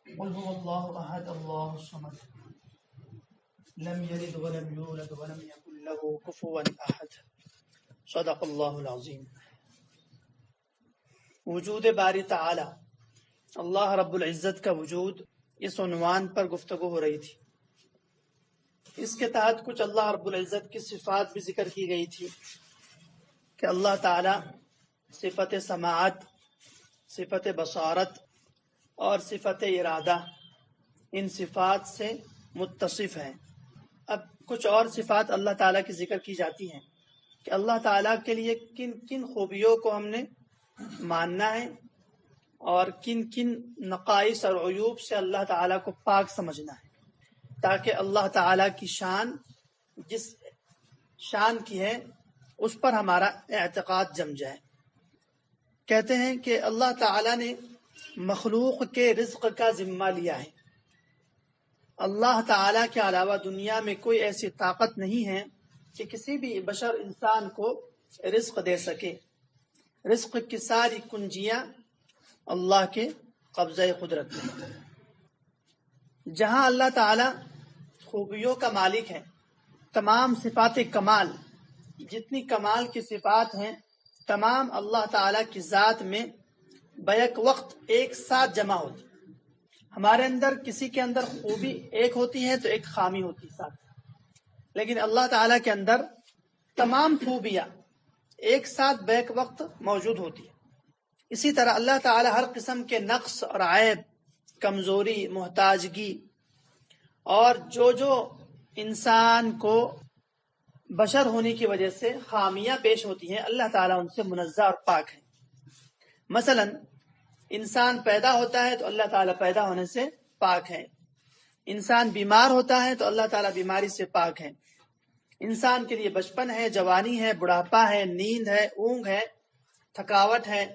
قل هو الله أحد الله الصمد لم يلد ولم يولد ولم يكن له كفوا أحد صدق اللہ العظیم۔ وجود باری تعالی، اللہ رب العزت کا وجود، اس عنوان پر گفتگو ہو رہی تھی۔ اس کے تحت کچھ اللہ رب العزت کی صفات بھی ذکر کی گئی تھی کہ اللہ تعالی صفت سماعت، صفت بصارت اور صفت ارادہ، ان صفات سے متصف ہیں۔ اب کچھ اور صفات اللہ تعالیٰ کی ذکر کی جاتی ہیں کہ اللہ تعالیٰ کے لیے کن کن خوبیوں کو ہم نے ماننا ہے اور کن کن نقائص اور عیوب سے اللہ تعالیٰ کو پاک سمجھنا ہے، تاکہ اللہ تعالیٰ کی شان جس شان کی ہے اس پر ہمارا اعتقاد جم جائے۔ کہتے ہیں کہ اللہ تعالیٰ نے مخلوق کے رزق کا ذمہ لیا ہے۔ اللہ تعالیٰ کے علاوہ دنیا میں کوئی ایسی طاقت نہیں ہے کہ کسی بھی بشر انسان کو رزق دے سکے۔ رزق کی ساری کنجیاں اللہ کے قبضہ قدرت میں۔ جہاں اللہ تعالیٰ خوبیوں کا مالک ہے، تمام صفات کمال، جتنی کمال کی صفات ہیں تمام اللہ تعالیٰ کی ذات میں بیک وقت ایک ساتھ جمع ہوتی۔ ہمارے اندر کسی کے اندر خوبی ایک ہوتی ہے تو ایک خامی ہوتی ہے ساتھ، لیکن اللہ تعالیٰ کے اندر تمام خوبیاں ایک ساتھ بیک وقت موجود ہوتی ہے۔ اسی طرح اللہ تعالیٰ ہر قسم کے نقص اور عیب، کمزوری، محتاجگی اور جو انسان کو بشر ہونے کی وجہ سے خامیاں پیش ہوتی ہیں، اللہ تعالیٰ ان سے منزہ اور پاک ہے۔ مثلا انسان پیدا ہوتا ہے تو اللہ تعالیٰ پیدا ہونے سے پاک ہے۔ انسان بیمار ہوتا ہے تو اللہ تعالیٰ بیماری سے پاک ہے۔ انسان کے لیے بچپن ہے، جوانی ہے، بڑھاپا ہے، نیند ہے، اونگ ہے، تھکاوٹ ہے،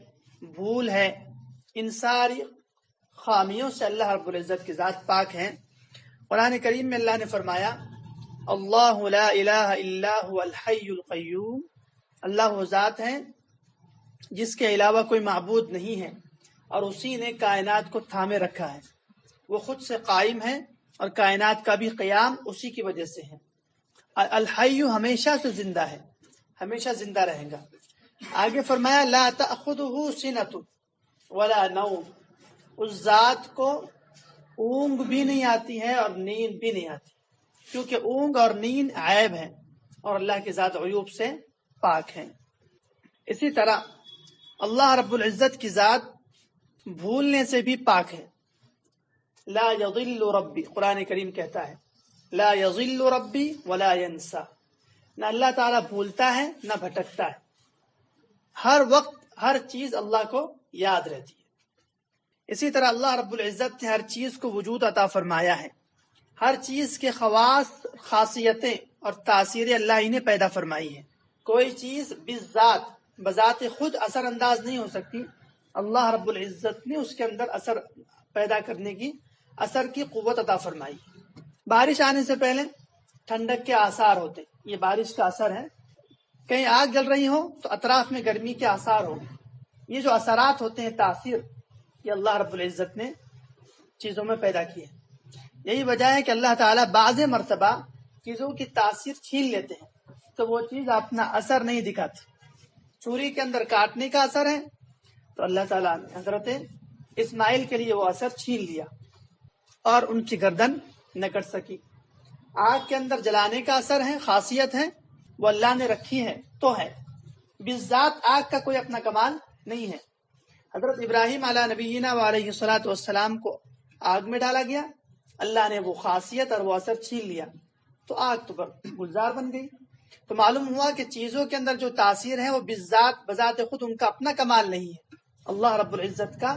بھول ہے، ان ساری خامیوں سے اللہ رب العزت کی ذات پاک ہے۔ قرآن کریم میں اللہ نے فرمایا، اللہ لا الہ الا هو الحی القیوم، اللہ وہ ذات ہے جس کے علاوہ کوئی معبود نہیں ہے اور اسی نے کائنات کو تھامے رکھا ہے۔ وہ خود سے قائم ہے اور کائنات کا بھی قیام اسی کی وجہ سے ہے۔ الحی ہمیشہ سے زندہ ہے، ہمیشہ زندہ رہے گا۔ آگے فرمایا لا تأخذہ سنۃ ولا نوم، اس ذات کو اونگ بھی نہیں آتی ہے اور نیند بھی نہیں آتی، کیونکہ اونگ اور نیند عیب ہے اور اللہ کی ذات عیوب سے پاک ہے۔ اسی طرح اللہ رب العزت کی ذات بھولنے سے بھی پاک ہے۔ لا یضل ربی، قرآن کریم کہتا ہے لا یضل ربی ولا ینسا، نہ اللہ تعالیٰ بھولتا ہے نہ بھٹکتا ہے، ہر وقت ہر چیز اللہ کو یاد رہتی ہے۔ اسی طرح اللہ رب العزت نے ہر چیز کو وجود عطا فرمایا ہے۔ ہر چیز کے خواص، خاصیتیں اور تاثیریں اللہ ہی نے پیدا فرمائی ہیں۔ کوئی چیز بذات خود اثر انداز نہیں ہو سکتی، اللہ رب العزت نے اس کے اندر اثر پیدا کرنے کی، اثر کی قوت عطا فرمائی۔ بارش آنے سے پہلے ٹھنڈک کے آثار ہوتے ہیں، یہ بارش کا اثر ہے۔ کہیں آگ جل رہی ہو تو اطراف میں گرمی کے آثار ہوں، یہ جو اثرات ہوتے ہیں، تاثیر، یہ اللہ رب العزت نے چیزوں میں پیدا کی ہے۔ یہی وجہ ہے کہ اللہ تعالیٰ بعض مرتبہ چیزوں کی تاثیر چھین لیتے ہیں تو وہ چیز اپنا اثر نہیں دکھاتی۔ چھری کے اندر کاٹنے کا اثر ہے تو اللہ تعالیٰ نے حضرت اسماعیل کے لیے وہ اثر چھین لیا اور ان کی گردن نہ کٹ سکی۔ آگ کے اندر جلانے کا اثر ہے، خاصیت ہے، وہ اللہ نے رکھی ہے تو ہے، بالذات آگ کا کوئی اپنا کمال نہیں ہے۔ حضرت ابراہیم علیہ نبینا وعلیہ الصلوۃ والسلام کو آگ میں ڈالا گیا، اللہ نے وہ خاصیت اور وہ اثر چھین لیا تو آگ تو گلزار بن گئی۔ تو معلوم ہوا کہ چیزوں کے اندر جو تاثیر ہے وہ بذات خود ان کا اپنا کمال نہیں ہے، اللہ رب العزت کا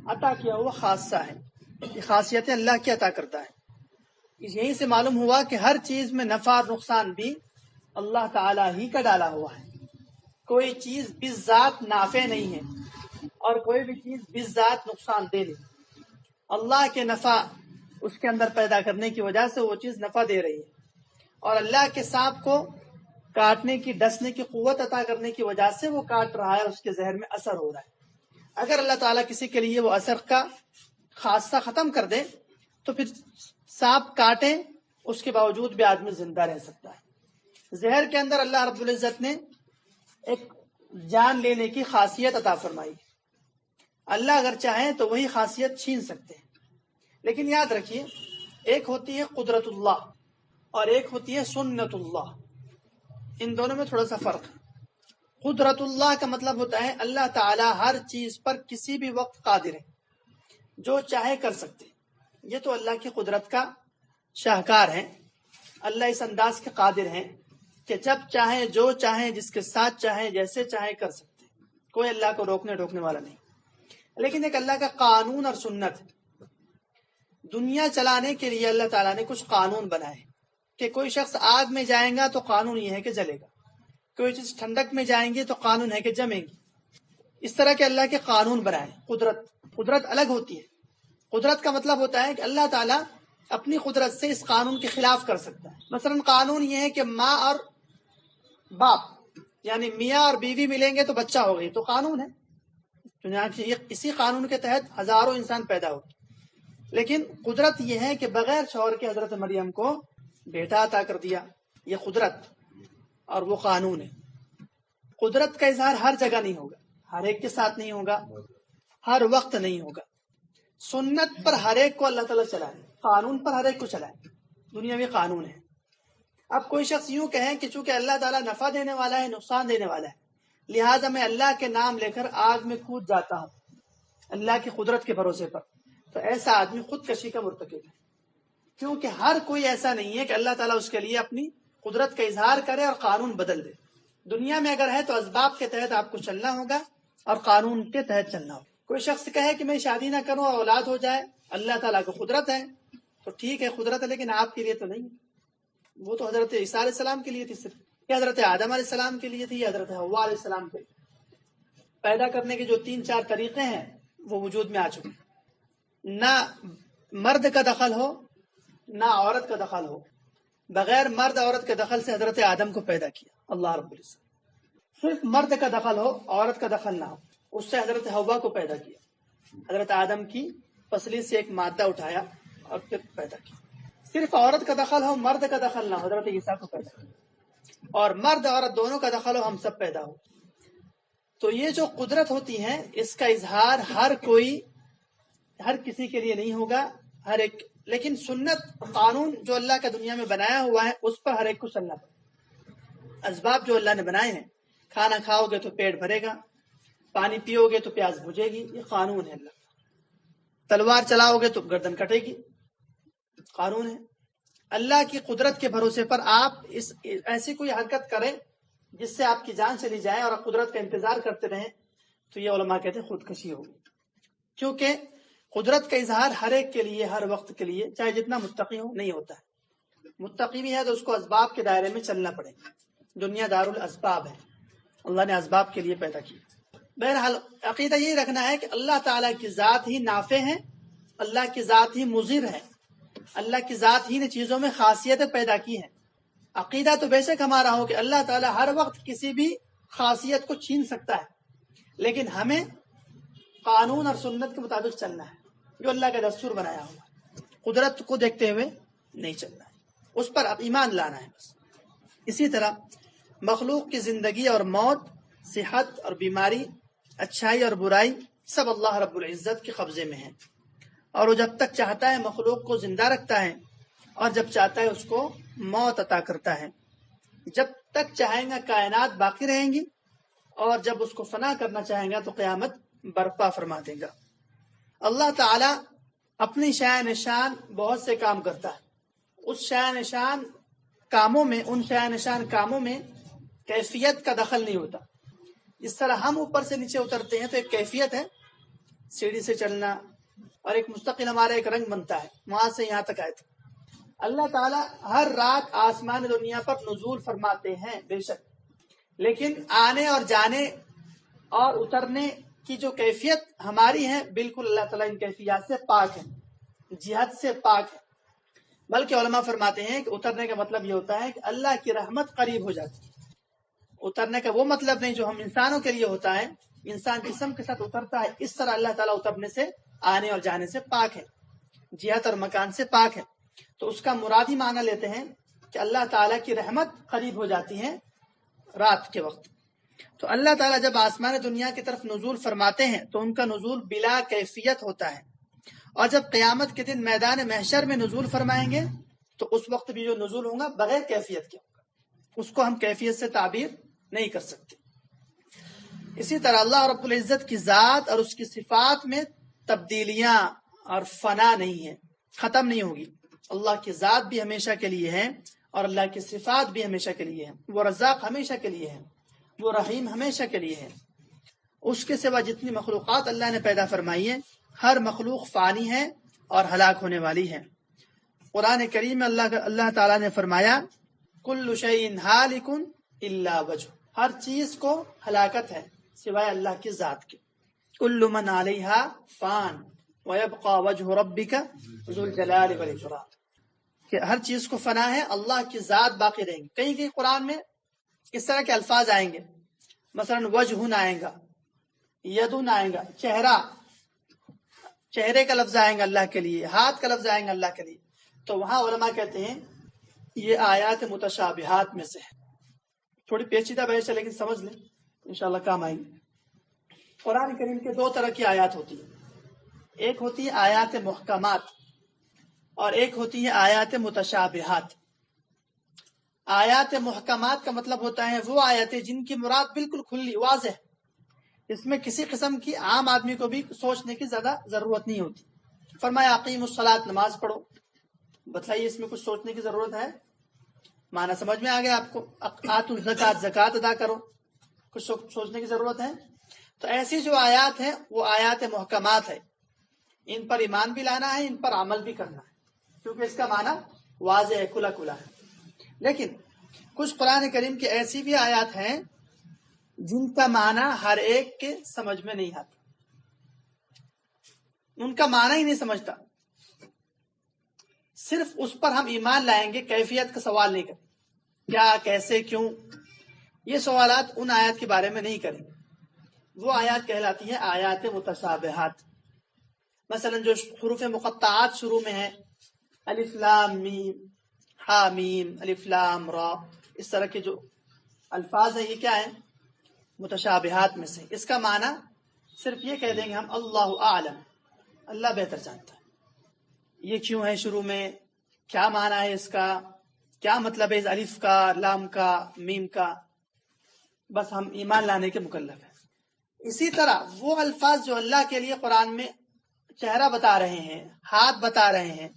عطا کیا ہوا خاصہ ہے۔ یہ خاصیتیں اللہ کی عطا کرتا ہے۔ یہیں سے معلوم ہوا کہ ہر چیز میں نفع اور نقصان بھی اللہ تعالیٰ ہی کا ڈالا ہوا ہے۔ کوئی چیز بذات نافع نہیں ہے اور کوئی بھی چیز بذات نقصان دہ نہیں۔ اللہ کے نفع اس کے اندر پیدا کرنے کی وجہ سے وہ چیز نفع دے رہی ہے، اور اللہ کے سانپ کو کاٹنے کی، ڈسنے کی قوت عطا کرنے کی وجہ سے وہ کاٹ رہا ہے، اس کے ذہن میں اثر ہو رہا ہے۔ اگر اللہ تعالیٰ کسی کے لیے وہ اثر کا خاصہ ختم کر دے تو پھر سانپ کاٹے اس کے باوجود بھی آدمی زندہ رہ سکتا ہے۔ زہر کے اندر اللہ رب العزت نے ایک جان لینے کی خاصیت عطا فرمائی۔ اللہ اگر چاہیں تو وہی خاصیت چھین سکتے ہیں، لیکن یاد رکھیے ایک ہوتی ہے قدرت اللہ اور ایک ہوتی ہے سنت اللہ، ان دونوں میں تھوڑا سا فرق ہے۔ قدرت اللہ کا مطلب ہوتا ہے اللہ تعالی ہر چیز پر کسی بھی وقت قادر ہے، جو چاہے کر سکتے ہیں۔ یہ تو اللہ کی قدرت کا شاہکار ہے۔ اللہ اس انداز کے قادر ہیں کہ جب چاہیں جو چاہیں جس کے ساتھ چاہیں جیسے چاہیں کر سکتے ہیں، کوئی اللہ کو روکنے والا نہیں۔ لیکن ایک اللہ کا قانون اور سنت ہے۔ دنیا چلانے کے لیے اللہ تعالیٰ نے کچھ قانون بنائے کہ کوئی شخص آگ میں جائیں گا تو قانون یہ ہے کہ جلے گا، کوئی چیز ٹھنڈک میں جائیں گی تو قانون ہے کہ جمے گی۔ اس طرح کے اللہ کے قانون بنائے۔ قدرت الگ ہوتی ہے۔ قدرت کا مطلب ہوتا ہے کہ اللہ تعالیٰ اپنی قدرت سے اس قانون کے خلاف کر سکتا ہے۔ مثلا قانون یہ ہے کہ ماں اور باپ یعنی میاں اور بیوی ملیں گے تو بچہ ہوگا، یہ تو قانون ہے۔ اسی قانون کے تحت ہزاروں انسان پیدا ہوتے، لیکن قدرت یہ ہے کہ بغیر شوہر کے حضرت مریم کو بیٹا عطا کر دیا۔ یہ قدرت اور وہ قانون ہے۔ قدرت کا اظہار ہر جگہ نہیں ہوگا، ہر ایک کے ساتھ نہیں ہوگا، ہر وقت نہیں ہوگا۔ سنت پر ہر ایک کو اللہ تعالیٰ چلائے، قانون پر ہر ایک کو چلائے، دنیاوی قانون ہے۔ اب کوئی شخص یوں کہیں کہ چونکہ اللہ تعالیٰ نفع دینے والا ہے، نقصان دینے والا ہے، لہٰذا میں اللہ کے نام لے کر آگ میں کود جاتا ہوں اللہ کی قدرت کے بھروسے پر، تو ایسا آدمی خودکشی کا مرتکب ہے۔ کیونکہ ہر کوئی ایسا نہیں ہے کہ اللہ تعالیٰ اس کے لیے اپنی قدرت کا اظہار کرے اور قانون بدل دے۔ دنیا میں اگر ہے تو اسباب کے تحت آپ کو چلنا ہوگا اور قانون کے تحت چلنا ہوگا۔ کوئی شخص کہے کہ میں شادی نہ کروں اور اولاد ہو جائے، اللہ تعالیٰ کو قدرت ہے تو ٹھیک ہے، قدرت ہے، لیکن آپ کے لیے تو نہیں۔ وہ تو حضرت عیسیٰ علیہ السلام کے لیے تھی صرف، یا حضرت آدم علیہ السلام کے لیے تھی، یا حضرت حوا علیہ السلام کے لیے۔ پیدا کرنے کے جو 3-4 طریقے ہیں وہ وجود میں آ چکے ہیں۔ نہ مرد کا دخل ہو نہ عورت کا دخل ہو، بغیر مرد عورت کے دخل سے حضرت آدم کو پیدا کیا اللہ رب العزت۔ صرف مرد کا دخل ہو، عورت کا دخل نہ ہو، اس سے حضرت حوا کو پیدا کیا۔ حضرت آدم کی پسلی سے ایک مادہ اٹھایا اور پھر پیدا کیا۔ صرف عورت کا دخل ہو، مرد کا دخل نہ ہو، حضرت عیسیٰ کو پیدا کیا۔ اور مرد عورت دونوں کا دخل ہو، ہم سب پیدا ہو۔ تو یہ جو قدرت ہوتی ہے اس کا اظہار ہر کسی کے لیے نہیں ہوگا، ہر ایک۔ لیکن سنت قانون جو اللہ کا دنیا میں بنایا ہوا ہے اس پر ہر ایک کو چلنا پڑے۔ اسباب جو اللہ نے بنائے ہیں، کھانا کھاؤ گے تو پیٹ بھرے گا، پانی پیو گے تو پیاس بجھے گی، یہ قانون ہے اللہ کا۔ تلوار چلاؤ گے تو گردن کٹے گی، قانون ہے۔ اللہ کی قدرت کے بھروسے پر آپ ایسی کوئی حرکت کریں جس سے آپ کی جان چلی جائے اور قدرت کا انتظار کرتے رہیں، تو یہ علماء کہتے ہیں خودکشی ہوگی۔ کیونکہ قدرت کا اظہار ہر ایک کے لیے، ہر وقت کے لیے، چاہے جتنا متقی ہو، نہیں ہوتا ہے۔ متقی بھی ہے تو اس کو اسباب کے دائرے میں چلنا پڑے گا۔ دنیا دار الاسباب ہے، اللہ نے اسباب کے لیے پیدا کی۔ بہرحال عقیدہ یہی رکھنا ہے کہ اللہ تعالیٰ کی ذات ہی نافع ہے، اللہ کی ذات ہی مضر ہے، اللہ کی ذات ہی نے چیزوں میں خاصیتیں پیدا کی ہیں۔ عقیدہ تو بے شک ہمارا ہو کہ اللہ تعالیٰ ہر وقت کسی بھی خاصیت کو چھین سکتا ہے، لیکن ہمیں قانون اور سنت کے مطابق چلنا ہے، جو اللہ کا دستور بنایا ہوا۔ قدرت کو دیکھتے ہوئے نہیں چلنا ہے، اس پر اب ایمان لانا ہے بس۔ اسی طرح مخلوق کی زندگی اور موت، صحت اور بیماری، اچھائی اور برائی سب اللہ رب العزت کے قبضے میں ہیں، اور وہ جب تک چاہتا ہے مخلوق کو زندہ رکھتا ہے اور جب چاہتا ہے اس کو موت عطا کرتا ہے۔ جب تک چاہیں گا کائنات باقی رہیں گی، اور جب اس کو فنا کرنا چاہیں گا تو قیامت برپا فرما دے گا۔ اللہ تعالیٰ اپنی شأن نشان بہت سے کام کرتا ہے۔ اس شأن نشان کاموں میں کیفیت کا دخل نہیں ہوتا۔ جس طرح ہم اوپر سے نیچے اترتے ہیں تو ایک کیفیت ہے، سیڑھی سے چلنا، اور ایک مستقل ہمارا ایک رنگ بنتا ہے، وہاں سے یہاں تک آئے تھے۔ اللہ تعالیٰ ہر رات آسمان دنیا پر نزول فرماتے ہیں بے شک، لیکن آنے اور جانے اور اترنے کی جو کیفیت ہماری ہے، بالکل اللہ تعالیٰ ان کیفیات سے پاک ہے، جہت سے پاک ہے۔ بلکہ علماء فرماتے ہیں کہ اترنے کا مطلب یہ ہوتا ہے کہ اللہ کی رحمت قریب ہو جاتی ہے۔ اترنے کا وہ مطلب نہیں جو ہم انسانوں کے لیے ہوتا ہے، انسان جسم کے ساتھ اترتا ہے، اس طرح اللہ تعالیٰ اترنے سے آنے اور جانے سے پاک ہے، جہت اور مکان سے پاک ہے، تو اس کا مرادی معنی لیتے ہیں کہ اللہ تعالیٰ کی رحمت قریب ہو جاتی ہے رات کے وقت۔ تو اللہ تعالیٰ جب آسمان دنیا کی طرف نزول فرماتے ہیں تو ان کا نزول بلا کیفیت ہوتا ہے، اور جب قیامت کے دن میدان محشر میں نزول فرمائیں گے تو اس وقت بھی جو نزول ہوگا بغیر کیفیت کے ہوگا، اس کو ہم کیفیت سے تعبیر نہیں کر سکتے۔ اسی طرح اللہ رب العزت کی ذات اور اس کی صفات میں تبدیلیاں اور فنا نہیں ہے، ختم نہیں ہوگی۔ اللہ کی ذات بھی ہمیشہ کے لیے ہے اور اللہ کی صفات بھی ہمیشہ کے لیے ہے۔ وہ رزاق ہمیشہ کے لیے ہے، وہ رحیم ہمیشہ کے لیے ہے۔ اس کے سوا جتنی مخلوقات اللہ نے پیدا فرمائی ہے، ہر مخلوق فانی ہے اور ہلاک ہونے والی ہے۔ قرآن کریم میں اللہ تعالیٰ نے فرمایا کل شیء ہالک الا وجہ، ہر چیز کو ہلاکت ہے سوائے اللہ کی ذات کے۔ کل من علیہا فان ویبقى وجہ ربک ذو الجلال والاکرام، کہ ہر چیز کو فنا ہے، اللہ کی ذات باقی رہیں گی۔ کہیں کہیں قرآن میں اس طرح کے الفاظ آئیں گے، مثلا وجہ آئیں گا، یدن آئیں گا، چہرے کا لفظ آئیں گا اللہ کے لیے، ہاتھ کا لفظ آئیں گا اللہ کے لیے۔ تو وہاں علماء کہتے ہیں یہ آیات متشابہات میں سے ہے، تھوڑی پیچیدہ بحث ہے لیکن سمجھ لیں انشاءاللہ کام آئیں گے۔ قرآن کریم کے دو طرح کی آیات ہوتی ہیں، ایک ہوتی ہے آیات محکمات اور ایک ہوتی ہے آیات متشابہات۔ آیات محکمات کا مطلب ہوتا ہے وہ آیتیں جن کی مراد بالکل کھلی واضح ہے، اس میں کسی قسم کی عام آدمی کو بھی سوچنے کی زیادہ ضرورت نہیں ہوتی۔ فرمایا اقیم الصلاۃ، نماز پڑھو، بتلائیے اس میں کچھ سوچنے کی ضرورت ہے؟ معنی سمجھ میں آ گیا آپ کو؟ آتوا الزکات، زکات ادا کرو، کچھ سوچنے کی ضرورت ہے؟ تو ایسی جو آیات ہیں وہ آیات محکمات ہے، ان پر ایمان بھی لانا ہے، ان پر عمل بھی کرنا ہے، کیونکہ اس کا معنی واضح ہے، کھلا کھلا ہے۔ لیکن کچھ قرآن کریم کی ایسی بھی آیات ہیں جن کا معنی ہر ایک کے سمجھ میں نہیں آتا، ان کا معنی ہی نہیں سمجھتا، صرف اس پر ہم ایمان لائیں گے، کیفیت کا سوال نہیں کریں، کیا، کیسے، کیوں، یہ سوالات ان آیات کے بارے میں نہیں کریں۔ وہ آیات کہلاتی ہیں آیات متشابہات۔ مثلا جو حروف مقطعات شروع میں ہیں، الف لام میم، حامیم، الف لام را، اس طرح کے جو الفاظ ہیں یہ کیا ہیں؟ متشابہات میں سے۔ اس کا معنی صرف یہ کہہ دیں گے ہم اللہ اعلم، اللہ بہتر جانتا ہے یہ کیوں ہے شروع میں، کیا معنی ہے اس کا، کیا مطلب ہے اس الف کا، لام کا، میم کا، بس ہم ایمان لانے کے مکلف ہیں۔ اسی طرح وہ الفاظ جو اللہ کے لیے قرآن میں چہرہ بتا رہے ہیں، ہاتھ بتا رہے ہیں،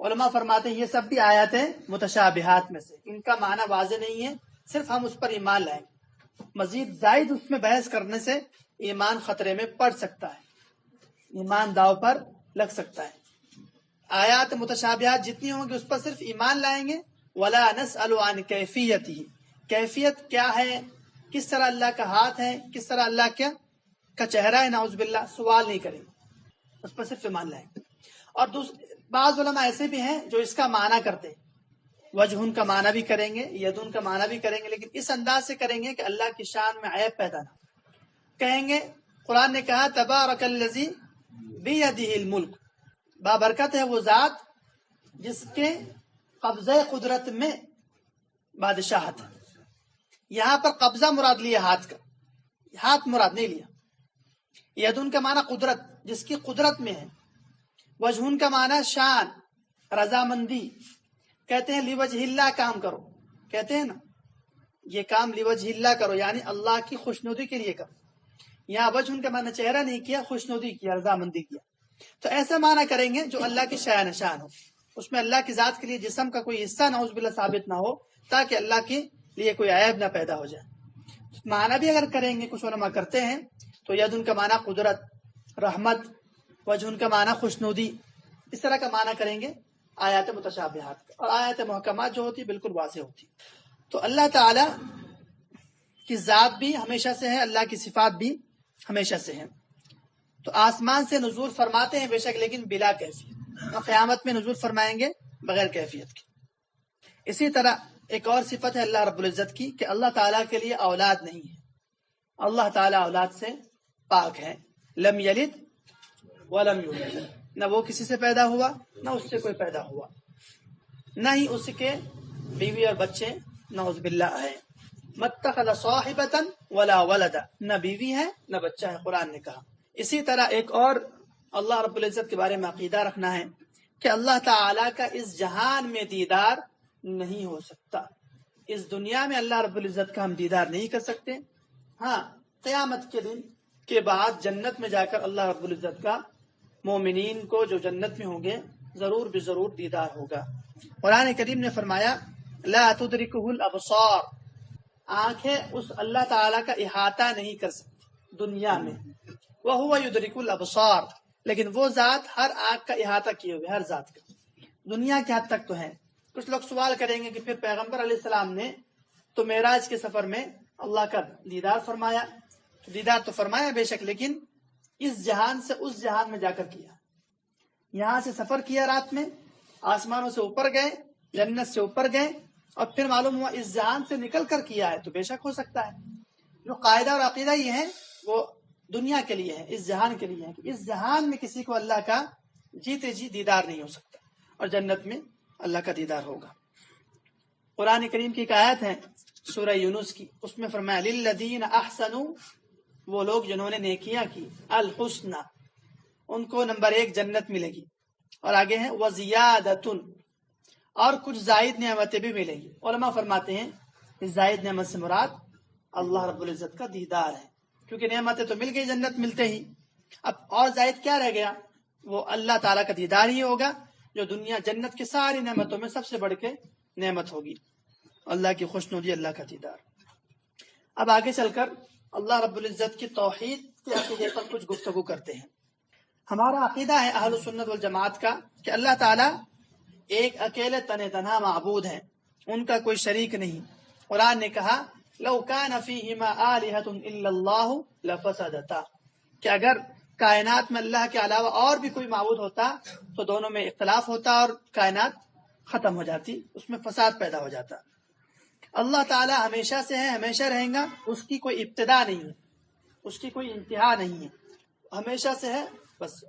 علماء فرماتے ہیں یہ سب بھی آیات متشابہات میں سے، ان کا معنی واضح نہیں ہے، صرف ہم اس پر ایمان لائیں۔ مزید زائد اس میں بحث کرنے سے ایمان خطرے میں پڑ سکتا ہے، ایمان داؤ پر لگ سکتا ہے۔ آیات متشابہات جتنی ہوں گی اس پر صرف ایمان لائیں گے۔ وَلَا نَسْأَلُ عَنْ كَيْفِيَّتِهِ، کیفیت کیا ہے، کس طرح اللہ کا ہاتھ ہے، کس طرح اللہ کا چہرہ ہے، نعوذ باللہ، سوال نہیں کریں گے، اس پر صرف ایمان لائیں گے۔ اور بعض علماء ایسے بھی ہیں جو اس کا معنی کرتے ہیں، وجہن کا معنی بھی کریں گے، یدن کا معنی بھی کریں گے، لیکن اس انداز سے کریں گے کہ اللہ کی شان میں عیب پیدا نہ ہو۔ کہیں گے قرآن نے کہا تبارک الذی بیدہ الملک، بابرکت ہے وہ ذات جس کے قبضہ قدرت میں بادشاہت ہے۔ یہاں پر قبضہ مراد لیا ہاتھ کا، ہاتھ مراد نہیں لیا۔ یدن کا معنی قدرت، جس کی قدرت میں ہے۔ وجہن کا معنی شان، رضامندی، کہتے ہیں لیوجہ اللہ کام کرو، کہتے ہیں نا یہ کام لیوجہ اللہ کرو، یعنی اللہ کی خوشنودی کے لیے کرو۔ یہاں وجہن کا معنی چہرہ نہیں کیا، خوشنودی کیا، رضامندی کیا۔ تو ایسا معنی کریں گے جو اللہ کی شان نشان ہو، اس میں اللہ کی ذات کے لیے جسم کا کوئی حصہ نعوذ باللہ ثابت نہ ہو، تاکہ اللہ کے لیے کوئی عیب نہ پیدا ہو جائے۔ معنی بھی اگر کریں گے، کچھ علماء کرتے ہیں، تو ید ان کا معنی قدرت، رحمت، وجہ ان کا معنی خوشنودی، اس طرح کا معنی کریں گے آیات متشابہات کا۔ اور آیات محکمات جو ہوتی بالکل واضح ہوتی۔ تو اللہ تعالی کی ذات بھی ہمیشہ سے ہے، اللہ کی صفات بھی ہمیشہ سے ہیں۔ تو آسمان سے نزول فرماتے ہیں بے شک، لیکن بلا کیفیت، اور قیامت میں نزول فرمائیں گے بغیر کیفیت کے۔ اسی طرح ایک اور صفت ہے اللہ رب العزت کی کہ اللہ تعالیٰ کے لیے اولاد نہیں ہے، اللہ تعالیٰ اولاد سے پاک ہے۔ لم یلد ولم یولد، نہ وہ کسی سے پیدا ہوا نہ اس سے کوئی پیدا ہوا، نہ ہی اس کے بیوی اور بچے نعوذ باللہ ہے۔ متخذ صاحبۃ ولا ولد، نہ بیوی ہے نہ بچہ ہے، قرآن نے کہا۔ اسی طرح ایک اور اللہ رب العزت کے بارے میں عقیدہ رکھنا ہے کہ اللہ تعالی کا اس جہان میں دیدار نہیں ہو سکتا، اس دنیا میں اللہ رب العزت کا ہم دیدار نہیں کر سکتے۔ ہاں، قیامت کے دن کے بعد جنت میں جا کر اللہ رب العزت کا مومنین کو جو جنت میں ہوں گے ضرور بضرور دیدار ہوگا۔ قرآن کریم نے فرمایا لا تدرکہ الابصار، آنکھیں اس اللہ تعالیٰ کا احاطہ نہیں کر سکتی دنیا میں، وہو یدرک الابصار، لیکن وہ ذات ہر آنکھ کا احاطہ کیے ہوئے، ہر ذات کا، دنیا کے حد تک تو ہے۔ کچھ لوگ سوال کریں گے کہ پھر پیغمبر علیہ السلام نے تو معراج کے سفر میں اللہ کا دیدار فرمایا، دیدار تو فرمایا بے شک، لیکن اس جہان سے اس جہان میں جا کر کیا، یہاں سے سفر کیا رات میں، آسمانوں سے اوپر گئے، جنت سے اوپر گئے، اور پھر معلوم ہوا اس جہان سے نکل کر کیا ہے، تو بے شک ہو سکتا ہے۔ جو قاعدہ اور عقیدہ یہ ہے وہ دنیا کے لیے ہے، اس جہان کے لیے ہے کہ اس جہان میں کسی کو اللہ کا جیتے جی دیدار نہیں ہو سکتا، اور جنت میں اللہ کا دیدار ہوگا۔ قرآن کریم کی ایک آیت ہے سورہ یونس کی، اس میں فرمایا للذین احسنوا، وہ لوگ جنہوں نے نیکیاں کی، الحسنى، ان کو نمبر 1 جنت ملے گی، اور آگے ہے وزیادۃ، اور کچھ زائد نعمتیں بھی ملیں گی۔ علماء فرماتے ہیں کہ زائد نعمت سے مراد اللہ رب العزت کا دیدار ہے، کیونکہ نعمتیں تو مل گئی جنت ملتے ہی، اب اور زائد کیا رہ گیا؟ وہ اللہ تعالیٰ کا دیدار ہی ہوگا، جو دنیا جنت کی ساری نعمتوں میں سب سے بڑھ کے نعمت ہوگی، اللہ کی خوشنودی، اللہ کا دیدار۔ اب آگے چل کر اللہ رب العزت کی توحید کے عقیدے پر کچھ گفتگو کرتے ہیں۔ ہمارا عقیدہ ہے اہل سنت والجماعت کا کہ اللہ تعالیٰ ایک اکیلے تنہا معبود ہیں، ان کا کوئی شریک نہیں۔ قرآن نے کہا لو کان فیہما آلہۃ الا اللہ لفسدتا، کہ اگر کائنات میں اللہ کے علاوہ اور بھی کوئی معبود ہوتا تو دونوں میں اختلاف ہوتا اور کائنات ختم ہو جاتی، اس میں فساد پیدا ہو جاتا۔ اللہ تعالیٰ ہمیشہ سے ہے، ہمیشہ رہیں گا، اس کی کوئی ابتدا نہیں ہے، اس کی کوئی انتہا نہیں ہے، ہمیشہ سے ہے، بس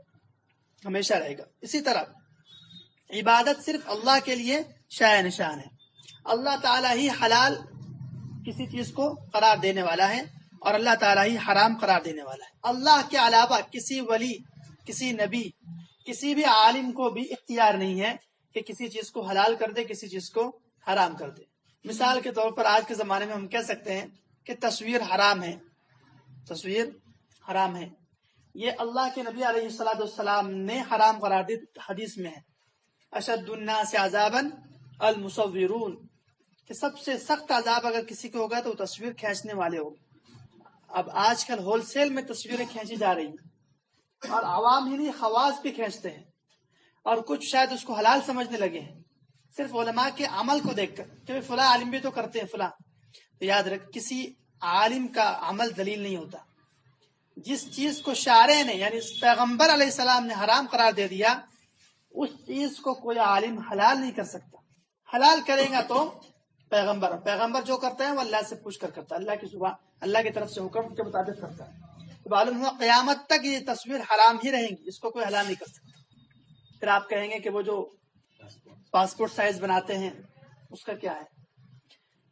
ہمیشہ رہے گا۔ اسی طرح عبادت صرف اللہ کے لیے شائع نشان ہے، اللہ تعالیٰ ہی حلال کسی چیز کو قرار دینے والا ہے اور اللہ تعالیٰ ہی حرام قرار دینے والا ہے۔ اللہ کے علاوہ کسی ولی، کسی نبی، کسی بھی عالم کو بھی اختیار نہیں ہے کہ کسی چیز کو حلال کر دے، کسی چیز کو حرام کر دے۔ مثال کے طور پر آج کے زمانے میں ہم کہہ سکتے ہیں کہ تصویر حرام ہے، تصویر حرام ہے، یہ اللہ کے نبی علیہ السلام نے حرام قرار دی، حدیث میں ہے اشد الناس عذابا المصورون، کہ سب سے سخت عذاب اگر کسی کو ہوگا تو وہ تصویر کھینچنے والے ہوں۔ اب آج کل ہول سیل میں تصویریں کھینچی جا رہی ہیں، اور عوام ہی نہیں، خواص بھی کھینچتے ہیں، اور کچھ شاید اس کو حلال سمجھنے لگے ہیں صرف علماء کے عمل کو دیکھ کر کہ فلاں عالم بھی تو کرتے ہیں فلاں۔ تو یاد رکھ، کسی عالم کا عمل دلیل نہیں ہوتا۔ جس چیز کو شارع نے یعنی پیغمبر علیہ السلام نے حرام قرار دے دیا، اس چیز کو کوئی عالم حلال نہیں کر سکتا۔ حلال کرے گا تو پیغمبر جو کرتا ہے وہ اللہ سے پوچھ کر کرتا ہے، اللہ کی زبان، اللہ کی طرف سے حکم کے مطابق کرتا ہے۔ تو معلوم ہوا قیامت تک یہ تصویر حرام ہی رہیں گی، اس کو کوئی حلال نہیں کر سکتا۔ پھر آپ کہیں گے کہ وہ جو پاسپورٹ سائز بناتے ہیں اس کا کیا ہے؟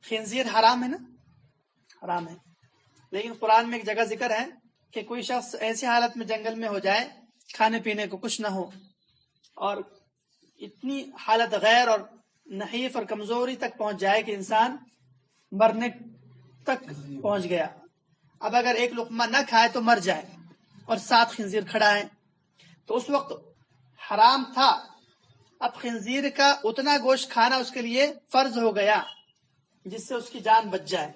خنزیر حرام ہے نا، حرام ہے، لیکن قرآن میں ایک جگہ ذکر ہے کہ کوئی شخص ایسی حالت میں جنگل میں ہو جائے، کھانے پینے کو کچھ نہ ہو، اور اتنی حالت غیر اور نحیف اور کمزوری تک پہنچ جائے کہ انسان مرنے تک پہنچ گیا، اب اگر ایک لقمہ نہ کھائے تو مر جائے، اور 7 خنزیر کھڑا ہے، تو اس وقت حرام تھا، اب خنزیر کا اتنا گوشت کھانا اس کے لیے فرض ہو گیا جس سے اس کی جان بچ جائے۔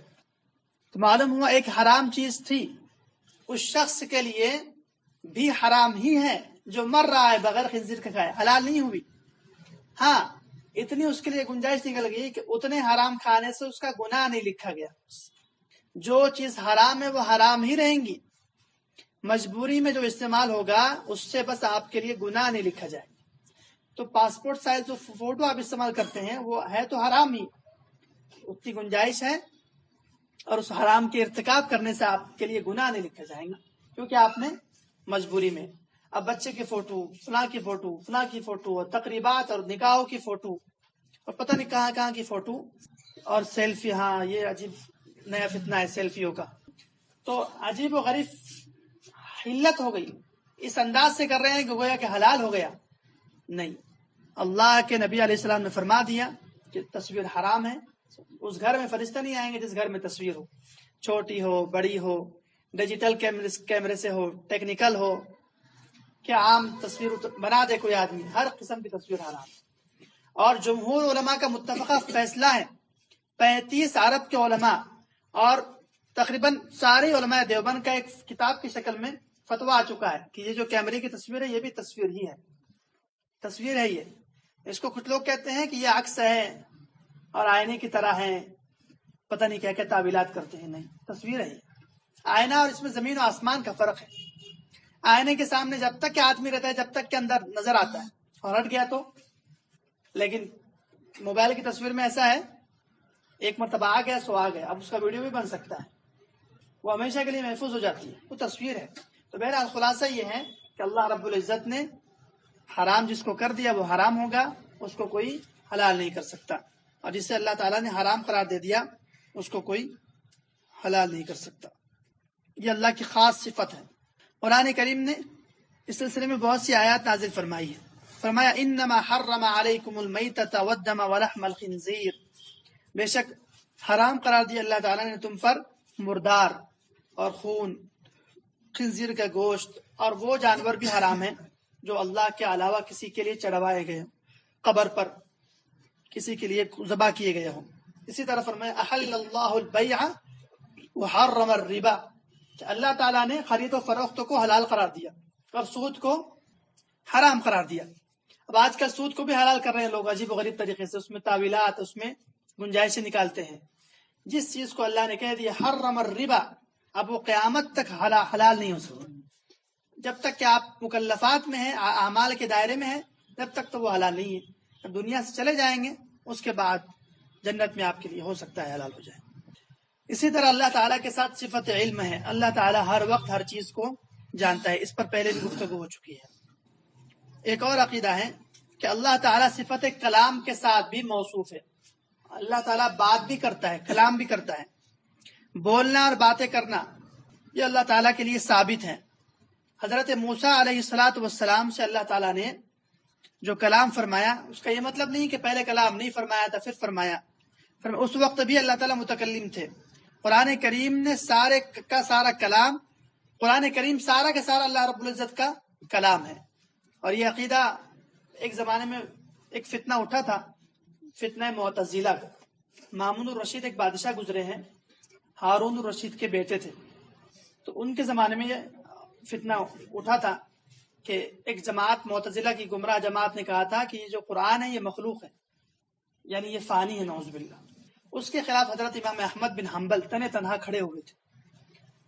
تو معلوم ہوا ایک حرام چیز تھی، اس شخص کے لیے بھی حرام ہی ہے جو مر رہا ہے بغیر خنزیر کے کھائے، حلال نہیں ہوئی۔ ہاں، اتنی اس کے لیے گنجائش نکل گئی کہ اتنے حرام کھانے سے اس کا گناہ نہیں لکھا گیا۔ جو چیز حرام ہے وہ حرام ہی رہیں گی، مجبوری میں جو استعمال ہوگا اس سے بس آپ کے لیے گناہ نہیں لکھا جائے۔ تو پاسپورٹ سائز جو فوٹو آپ استعمال کرتے ہیں وہ ہے تو حرام ہی، اتنی گنجائش ہے، اور اس حرام کے ارتکاب کرنے سے آپ کے لیے گناہ نہیں لکھا جائے گا، کیونکہ آپ نے مجبوری میں۔ اب بچے کی فوٹو، فلاں کی فوٹو، فلاں کی فوٹو، اور تقریبات اور نکاحوں کی فوٹو، اور پتہ نہیں کہاں کہاں کی فوٹو، اور سیلفی. ہاں یہ عجیب نیا فتنہ ہے سیلفیوں کا. تو عجیب و غریب حلت ہو گئی. اس انداز سے کر رہے ہیں کہ گویا کہ حلال ہو گیا. نہیں، اللہ کے نبی علیہ السلام نے فرما دیا کہ تصویر حرام ہے. اس گھر میں فرشتہ نہیں آئیں گے جس گھر میں تصویر ہو، چھوٹی ہو بڑی ہو، ڈیجیٹل کیمرے سے ہو، ٹیکنیکل ہو، کیا عام تصویر بنا دے کوئی آدمی، ہر قسم کی تصویر حرام. اور جمہور علماء کا متفقہ فیصلہ ہے، 35 عرب کے علماء اور تقریباً سارے علماء دیوبند کا ایک کتاب کی شکل میں فتویٰ آ چکا ہے کہ یہ جو کیمرے کی تصویر ہے یہ بھی تصویر ہی ہے، تصویر ہے. یہ اس کو کچھ لوگ کہتے ہیں کہ یہ عکس ہے اور آئینے کی طرح ہے، پتہ نہیں کیا کیا تعویلات کرتے ہیں. نہیں، تصویر ہے. آئینہ اور اس میں زمین و آسمان کا فرق ہے. آئینے کے سامنے جب تک کہ آدمی رہتا ہے، جب تک کہ اندر نظر آتا ہے، اور ہٹ گیا تو. لیکن موبائل کی تصویر میں ایسا ہے، ایک مرتبہ آ گیا سو آ گیا. اب اس کا ویڈیو بھی بن سکتا ہے، وہ ہمیشہ کے لیے محفوظ ہو جاتی ہے، وہ تصویر ہے. تو بہرحال خلاصہ یہ ہے کہ اللہ رب العزت نے حرام جس کو کر دیا وہ حرام ہوگا، اس کو کوئی حلال نہیں کر سکتا. اور جسے اللہ تعالیٰ نے حرام قرار دے دیا اس کو کوئی حلال نہیں کر سکتا. یہ اللہ کی خاص صفت ہے. قرآن کریم نے اس سلسلے میں بہت سی آیات نازل فرمائی ہے. فرمایا انما حرم علیکم المیتۃ والدم ولحم الخنزیر، بے شک حرام قرار دیا اللہ تعالیٰ نے تم پر مردار اور خون، خنزیر کا گوشت، اور وہ جانور بھی حرام ہیں جو اللہ کے علاوہ کسی کے لیے چڑھوائے گئے، قبر پر کسی کے لیے ذبح کیے گئے ہوں. اسی طرح فرمایا احل اللہ البیع وحرم الربا، کہ اللہ تعالیٰ نے خرید و فروخت کو حلال قرار دیا اور سود کو حرام قرار دیا. اب آج کل سود کو بھی حلال کر رہے ہیں لوگ عجیب و غریب طریقے سے، اس میں تعویلات، اس میں گنجائشیں نکالتے ہیں. جس چیز کو اللہ نے کہہ دیا حرم الربا، اب وہ قیامت تک حلال نہیں ہو سکتا. جب تک کہ آپ مکلفات میں ہیں، اعمال کے دائرے میں ہیں، جب تک تو وہ حلال نہیں ہے. دنیا سے چلے جائیں گے اس کے بعد جنت میں آپ کے لیے ہو سکتا ہے حلال ہو جائے. اسی طرح اللہ تعالیٰ کے ساتھ صفت علم ہے. اللہ تعالیٰ ہر وقت ہر چیز کو جانتا ہے. اس پر پہلے بھی گفتگو ہو چکی ہے. ایک اور عقیدہ ہے کہ اللہ تعالیٰ صفت کلام کے ساتھ بھی موصوف ہے. اللہ تعالیٰ بات بھی کرتا ہے، کلام بھی کرتا ہے. بولنا اور باتیں کرنا یہ اللہ تعالیٰ کے لیے ثابت ہے. حضرت موسیٰ علیہ السلام سے اللہ تعالیٰ نے جو کلام فرمایا، اس کا یہ مطلب نہیں کہ پہلے کلام نہیں فرمایا تھا پھر فرمایا. اس وقت بھی اللہ تعالیٰ متکلم تھے. قرآن کریم نے سارے کا سارا کلام، قرآن کریم سارا کا سارا اللہ رب العزت کا کلام ہے. اور یہ عقیدہ ایک زمانے میں ایک فتنہ اٹھا تھا، فتنہ معتزلہ کا. مامون الرشید ایک بادشاہ گزرے ہیں، ہارون الرشید کے بیٹے تھے. تو ان کے زمانے میں یہ فتنہ اٹھا تھا کہ ایک جماعت معتزلہ کی گمراہ جماعت نے کہا تھا کہ یہ جو قرآن ہے یہ مخلوق ہے، یعنی یہ فانی ہے، نعوذ باللہ. اس کے خلاف حضرت امام احمد بن حنبل تنے تنہا کھڑے ہوئے تھے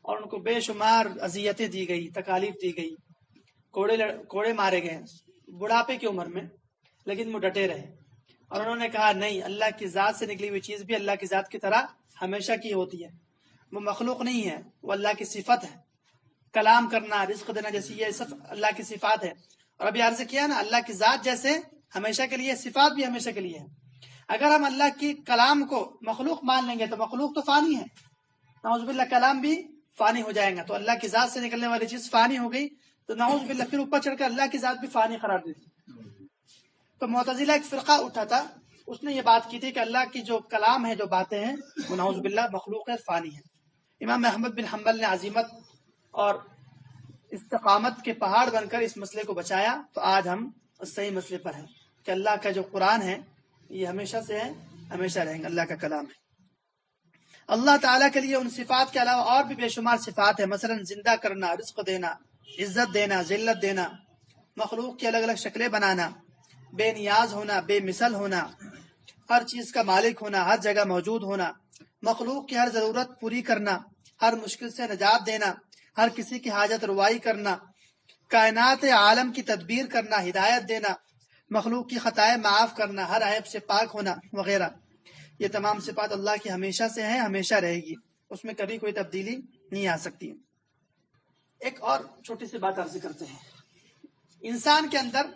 اور ان کو بے شمار اذیتیں دی گئی، تکالیف دی گئی، کوڑے مارے گئے بڑھاپے کی عمر میں، لیکن وہ ڈٹے رہے. اور انہوں نے کہا نہیں، اللہ کی ذات سے نکلی ہوئی چیز بھی اللہ کی ذات کی طرح ہمیشہ کی ہوتی ہے، وہ مخلوق نہیں ہے، وہ اللہ کی صفت ہے. کلام کرنا، رزق دینا جیسی یہ سب اللہ کی صفات ہے. اور ابھی عرض کیا نا، اللہ کی ذات جیسے ہمیشہ کے لیے، صفات بھی ہمیشہ کے لیے ہے. اگر ہم اللہ کی کلام کو مخلوق مان لیں گے تو مخلوق تو فانی ہے، نعوذ باللہ کلام بھی فانی ہو جائے گا. تو اللہ کی ذات سے نکلنے والی چیز فانی ہو گئی تو نعوذ باللہ پھر اوپر چڑھ کر اللہ کی ذات بھی فانی قرار دی. تو معتزلہ ایک فرقہ اٹھا تھا، اس نے یہ بات کی تھی کہ اللہ کی جو کلام ہے، جو باتیں ہیں، وہ نعوذ باللہ مخلوق ہے، فانی ہے. امام احمد بن حنبل نے عزیمت اور استقامت کے پہاڑ بن کر اس مسئلے کو بچایا. تو آج ہم صحیح مسئلے پر ہیں کہ اللہ کا جو قرآن ہے یہ ہمیشہ سے ہے، ہمیشہ رہیں گا، اللہ کا کلام ہے. اللہ تعالیٰ کے لیے ان صفات کے علاوہ اور بھی بے شمار صفات ہیں، مثلا زندہ کرنا، رزق دینا، عزت دینا، ذلت دینا، مخلوق کی الگ الگ شکلیں بنانا، بے نیاز ہونا، بے مثل ہونا، ہر چیز کا مالک ہونا، ہر جگہ موجود ہونا، مخلوق کی ہر ضرورت پوری کرنا، ہر مشکل سے نجات دینا، ہر کسی کی حاجت روائی کرنا، کائنات عالم کی تدبیر کرنا، ہدایت دینا، مخلوق کی خطائیں معاف کرنا، ہر عیب سے پاک ہونا وغیرہ. یہ تمام صفات اللہ کی ہمیشہ سے ہیں، ہمیشہ رہے گی، اس میں کبھی کوئی تبدیلی نہیں آ سکتی. ایک اور چھوٹی سی بات عرض کرتے ہیں. انسان کے اندر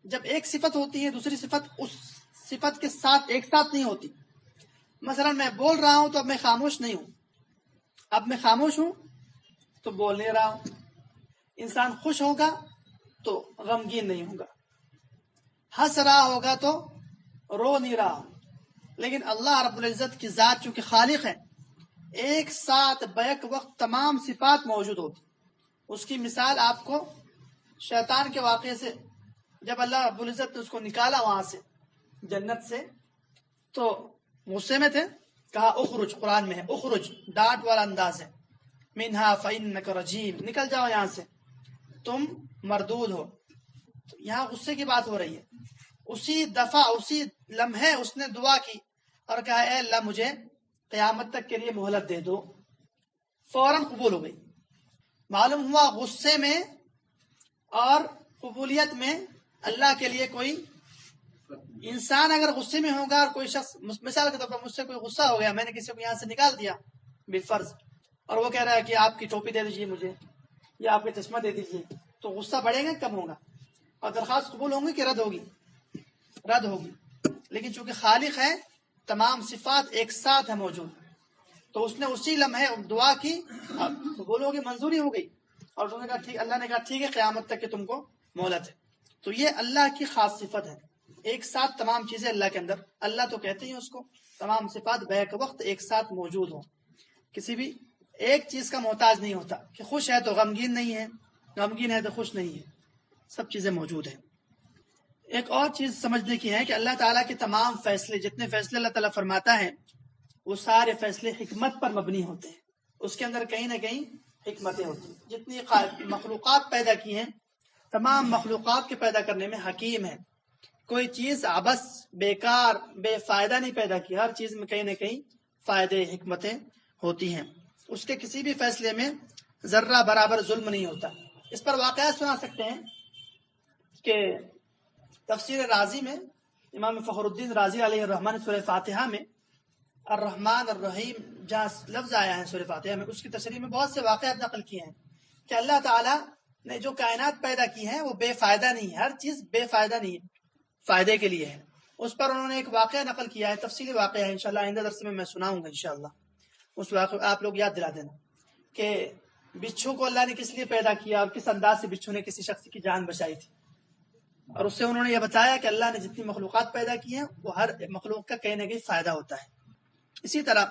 جب ایک صفت ہوتی ہے دوسری صفت اس صفت کے ساتھ ایک ساتھ نہیں ہوتی. مثلا میں بول رہا ہوں تو اب میں خاموش نہیں ہوں، اب میں خاموش ہوں تو بول نہیں رہا ہوں. انسان خوش ہوگا تو غمگین نہیں ہوگا، ہنس رہا ہوگا تو رو نہیں رہا ہوں. لیکن اللہ رب العزت کی ذات چونکہ خالق ہے، ایک ساتھ بیک وقت تمام صفات موجود ہوتی. اس کی مثال آپ کو شیطان کے واقعے سے، جب اللہ رب العزت نے اس کو نکالا وہاں سے جنت سے تو غصے میں تھے، کہا اخرج، قرآن میں ہے اخرج، ڈانٹ والا انداز ہے، منہا فإنک رجیم، نکل جاؤ یہاں سے تم مردود ہو. تو یہاں غصے کی بات ہو رہی ہے. اسی دفعہ اسی لمحے اس نے دعا کی اور کہا اے اللہ مجھے قیامت تک کے لیے مہلت دے دو، فوراً قبول ہو گئی. معلوم ہوا غصے میں اور قبولیت میں اللہ کے لیے کوئی انسان اگر غصے میں ہوگا اور کوئی شخص، مثال کے طور پر مجھ سے کوئی غصہ ہو گیا، میں نے کسی کو یہاں سے نکال دیا بالفرض، اور وہ کہہ رہا ہے کہ آپ کی ٹوپی دے دیجیے مجھے یا آپ کا چشمہ دے دیجیے، تو غصہ بڑھے گا کم ہوگا؟ اور درخواست قبول ہوں گی کہ رد ہوگی؟ رد ہوگی. لیکن چونکہ خالق ہے، تمام صفات ایک ساتھ ہے موجود، تو اس نے اسی لمحے دعا کی، قبول ہوگی، منظوری ہو گئی. اور انہوں نے کہا ٹھیک، اللہ نے کہا ٹھیک ہے قیامت تک کہ تم کو مہلت ہے. تو یہ اللہ کی خاص صفت ہے، ایک ساتھ تمام چیزیں اللہ کے اندر. اللہ تو کہتے ہیں اس کو تمام صفات بیک وقت ایک ساتھ موجود ہوں، کسی بھی ایک چیز کا محتاج نہیں ہوتا کہ خوش ہے تو غمگین نہیں ہے، غمگین ہے تو خوش نہیں ہے، سب چیزیں موجود ہیں. ایک اور چیز سمجھنے کی ہے کہ اللہ تعالیٰ کے تمام فیصلے، جتنے فیصلے اللہ تعالیٰ فرماتا ہے وہ سارے فیصلے حکمت پر مبنی ہوتے ہیں. اس کے اندر کہیں نہ کہیں حکمتیں ہوتی ہیں. جتنی مخلوقات پیدا کی ہیں، تمام مخلوقات کے پیدا کرنے میں حکیم ہے. کوئی چیز عبث، بیکار، بے فائدہ نہیں پیدا کی، ہر چیز میں کہیں نہ کہیں فائدے، حکمتیں ہوتی ہیں. اس کے کسی بھی فیصلے میں ذرہ برابر ظلم نہیں ہوتا. اس پر واقعات سنا سکتے ہیں کہ تفسیر رازی میں امام فخر الدین رازی علیہ الرحمن سورہ فاتحہ میں الرحمن الرحیم جہاں لفظ آیا ہے سورہ فاتحہ میں، اس کی تشریح میں بہت سے واقعات نقل کیے ہیں کہ اللہ تعالیٰ نے جو کائنات پیدا کی ہیں وہ بے فائدہ نہیں ہے، ہر چیز بے فائدہ نہیں ہے، فائدے کے لیے ہے. اس پر انہوں نے ایک واقعہ نقل کیا ہے، تفصیلی واقعہ ہے، انشاءاللہ آئندہ درس میں سناؤں گا انشاءاللہ. اس واقعہ آپ لوگ یاد دلا دینا کہ بچھو کو اللہ نے کس لیے پیدا کیا اور کس انداز سے بچھو نے کسی شخص کی جان بچائی تھی. اور اس سے انہوں نے یہ بتایا کہ اللہ نے جتنی مخلوقات پیدا کی ہیں وہ ہر مخلوق کا کہیں نہ کہیں فائدہ ہوتا ہے. اسی طرح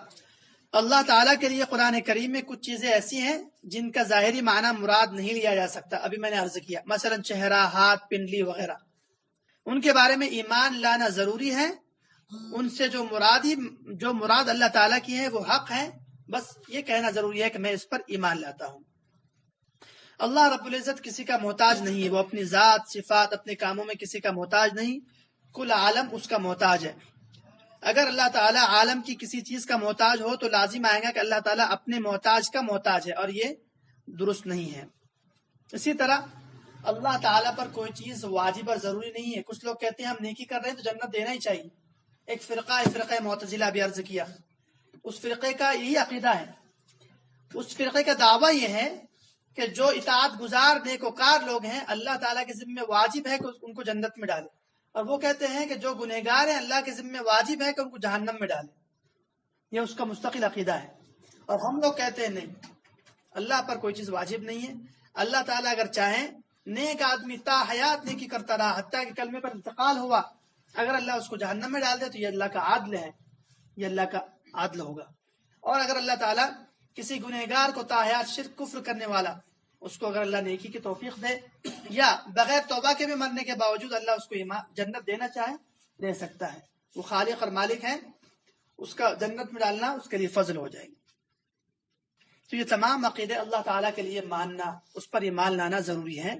اللہ تعالیٰ کے لیے قرآن کریم میں کچھ چیزیں ایسی ہیں جن کا ظاہری معنی مراد نہیں لیا جا سکتا. ابھی میں نے عرض کیا مثلا چہرہ، ہاتھ، پنڈلی وغیرہ، ان کے بارے میں ایمان لانا ضروری ہے. ان سے جو مراد اللہ تعالیٰ کی ہے وہ حق ہے، بس یہ کہنا ضروری ہے کہ میں اس پر ایمان لاتا ہوں. اللہ رب العزت کسی کا محتاج نہیں ہے، وہ اپنی ذات، صفات، اپنے کاموں میں کسی کا محتاج نہیں. کل عالم اس کا محتاج ہے. اگر اللہ تعالیٰ عالم کی کسی چیز کا محتاج ہو تو لازم آئے گا کہ اللہ تعالیٰ اپنے محتاج کا محتاج ہے، اور یہ درست نہیں ہے. اسی طرح اللہ تعالیٰ پر کوئی چیز واجب اور ضروری نہیں ہے. کچھ لوگ کہتے ہیں ہم نیکی کر رہے ہیں تو جنت دینا ہی چاہیے. ایک فرقہ معتزلہ بھی عرض کیا، اس فرقے کا یہی عقیدہ ہے. اس فرقے کا دعویٰ یہ ہے کہ جو اطاعت گزار نیکوکار لوگ ہیں اللہ تعالیٰ کے ذمہ واجب ہے کہ ان کو جنت میں ڈالے، اور وہ کہتے ہیں کہ جو گنہگار ہیں اللہ کے ذمہ واجب ہے کہ ان کو جہنم میں ڈالے. یہ اس کا مستقل عقیدہ ہے. اور ہم لوگ کہتے ہیں نہیں، اللہ پر کوئی چیز واجب نہیں ہے. اللہ تعالیٰ اگر چاہیں نیک آدمی تا حیات نیکی کرتا رہا حتیٰ کہ کلمے پر انتقال ہوا، اگر اللہ اس کو جہنم میں ڈال دے تو یہ اللہ کا عدل ہے، یہ اللہ کا عدل ہوگا. اور اگر اللہ تعالیٰ کسی گنہگار کو تا حیات شرک کفر کرنے والا، اس کو اگر اللہ نیکی کی توفیق دے یا بغیر توبہ کے بھی مرنے کے باوجود اللہ اس کو جنت دینا چاہے دے سکتا ہے. وہ خالق اور مالک ہے، اس کا جنت میں ڈالنا اس کے لیے فضل ہو جائے گا. تو یہ تمام عقیدے اللہ تعالیٰ کے لیے ماننا، اس پر ایمان لانا ضروری ہے.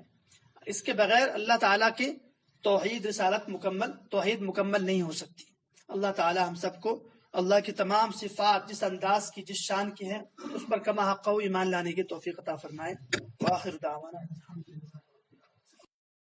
اس کے بغیر اللہ تعالیٰ کے توحید رسالت توحید مکمل نہیں ہو سکتی. اللہ تعالیٰ ہم سب کو اللہ کی تمام صفات جس انداز کی، جس شان کی ہے، اس پر کما حق ایمان لانے کی توفیق عطا فرمائے. وآخر دعوانا